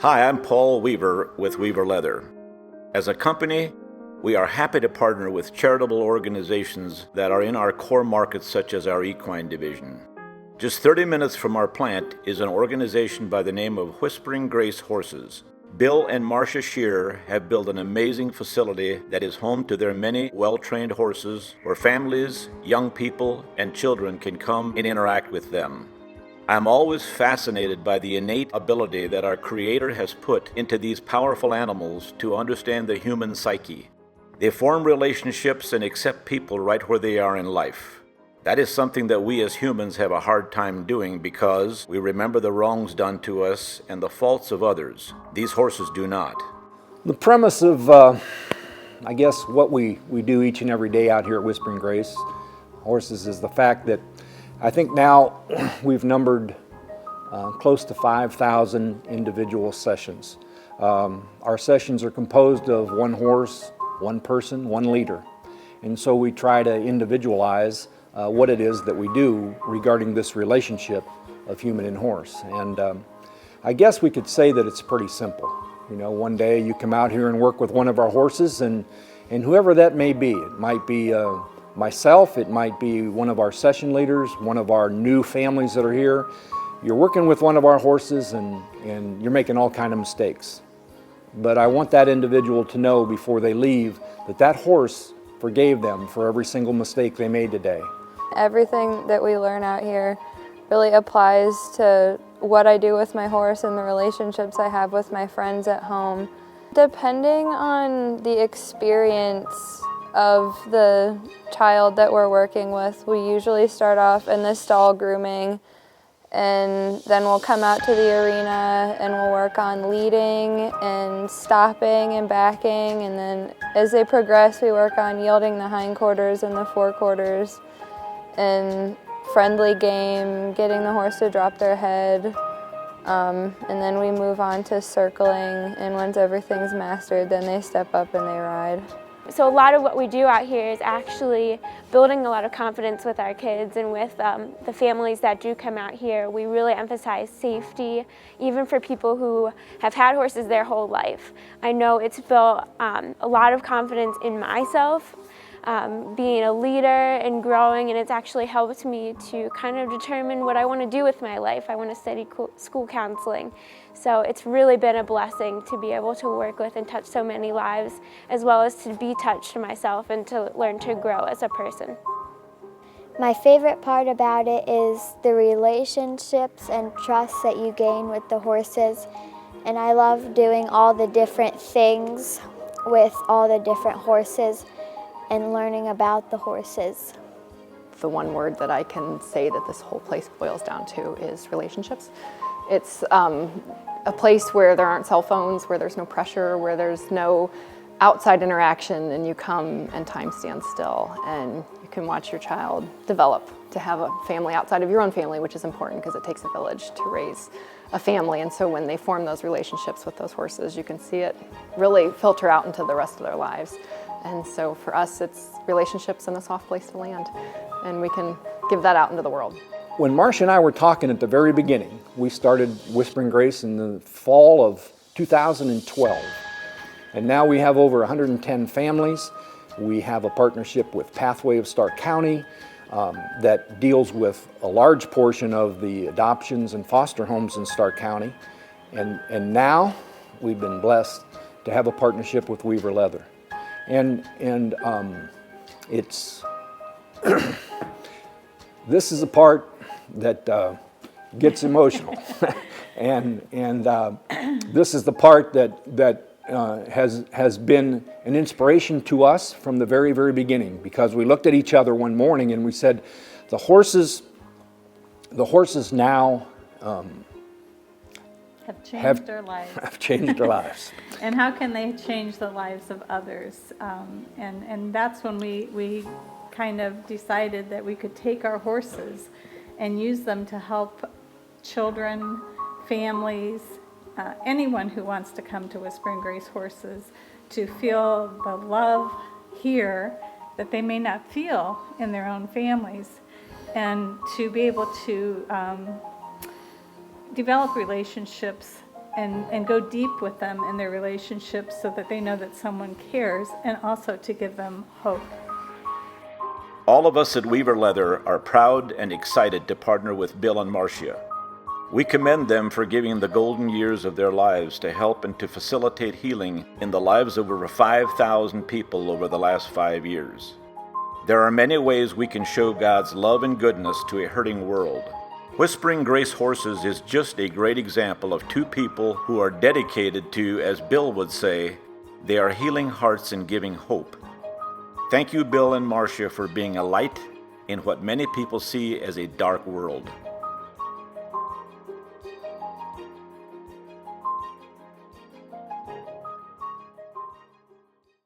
Hi, I'm Paul Weaver with Weaver Leather. As a company, we are happy to partner with charitable organizations that are in our core markets, such as our equine division. Just 30 minutes from our plant is an organization by the name of Whispering Grace Horses. Bill and Marcia Shearer have built an amazing facility that is home to their many well-trained horses, where families, young people, and children can come and interact with them. I'm always fascinated by the innate ability that our Creator has put into these powerful animals to understand the human psyche. They form relationships and accept people right where they are in life. That is something that we as humans have a hard time doing because we remember the wrongs done to us and the faults of others. These horses do not. The premise of, I guess, what we do each and every day out here at Whispering Grace Horses is the fact that I think now we've numbered close to 5,000 individual sessions. Our sessions are composed of one horse, one person, one leader. And so we try to individualize what it is that we do regarding this relationship of human and horse. And I guess we could say that it's pretty simple. You know, one day you come out here and work with one of our horses, and whoever that may be, it might be myself, it might be one of our session leaders, one of our new families that are here. You're working with one of our horses and you're making all kinds of mistakes. But I want that individual to know before they leave that that horse forgave them for every single mistake they made today. Everything that we learn out here really applies to what I do with my horse and the relationships I have with my friends at home. Depending on the experience of the child that we're working with, we usually start off in the stall grooming, and then we'll come out to the arena and we'll work on leading and stopping and backing, and then as they progress we work on yielding the hindquarters and the forequarters and friendly game, getting the horse to drop their head, and then we move on to circling, and once everything's mastered then they step up and they ride. So a lot of what we do out here is actually building a lot of confidence with our kids and with the families that do come out here. We really emphasize safety, even for people who have had horses their whole life. I know it's built a lot of confidence in myself, being a leader and growing, and it's actually helped me to kind of determine what I want to do with my life. I want to study school counseling. So it's really been a blessing to be able to work with and touch so many lives, as well as to be touched myself and to learn to grow as a person. My favorite part about it is the relationships and trust that you gain with the horses. And I love doing all the different things with all the different horses and learning about the horses. The one word that I can say that this whole place boils down to is relationships. It's a place where there aren't cell phones, where there's no pressure, where there's no outside interaction, and you come and time stands still and you can watch your child develop to have a family outside of your own family, which is important because it takes a village to raise a family. And so when they form those relationships with those horses, you can see it really filter out into the rest of their lives. And so for us, it's relationships and a soft place to land, and we can give that out into the world. When Marcia and I were talking at the very beginning, we started Whispering Grace in the fall of 2012. And now we have over 110 families. We have a partnership with Pathway of Stark County that deals with a large portion of the adoptions and foster homes in Stark County. And now we've been blessed to have a partnership with Weaver Leather. And it's this is a part that gets emotional, and this is the part that has been an inspiration to us from the very, very beginning, because we looked at each other one morning and we said, the horses now have changed their lives. Have changed their lives. And how can they change the lives of others? And that's when we kind of decided that we could take our horses and use them to help children, families, anyone who wants to come to Whispering Grace Horses to feel the love here that they may not feel in their own families, and to be able to develop relationships and go deep with them in their relationships so that they know that someone cares, and also to give them hope. All of us at Weaver Leather are proud and excited to partner with Bill and Marcia. We commend them for giving the golden years of their lives to help and to facilitate healing in the lives of over 5,000 people over the last 5 years. There are many ways we can show God's love and goodness to a hurting world. Whispering Grace Horses is just a great example of two people who are dedicated to, as Bill would say, they are healing hearts and giving hope. Thank you, Bill and Marcia, for being a light in what many people see as a dark world.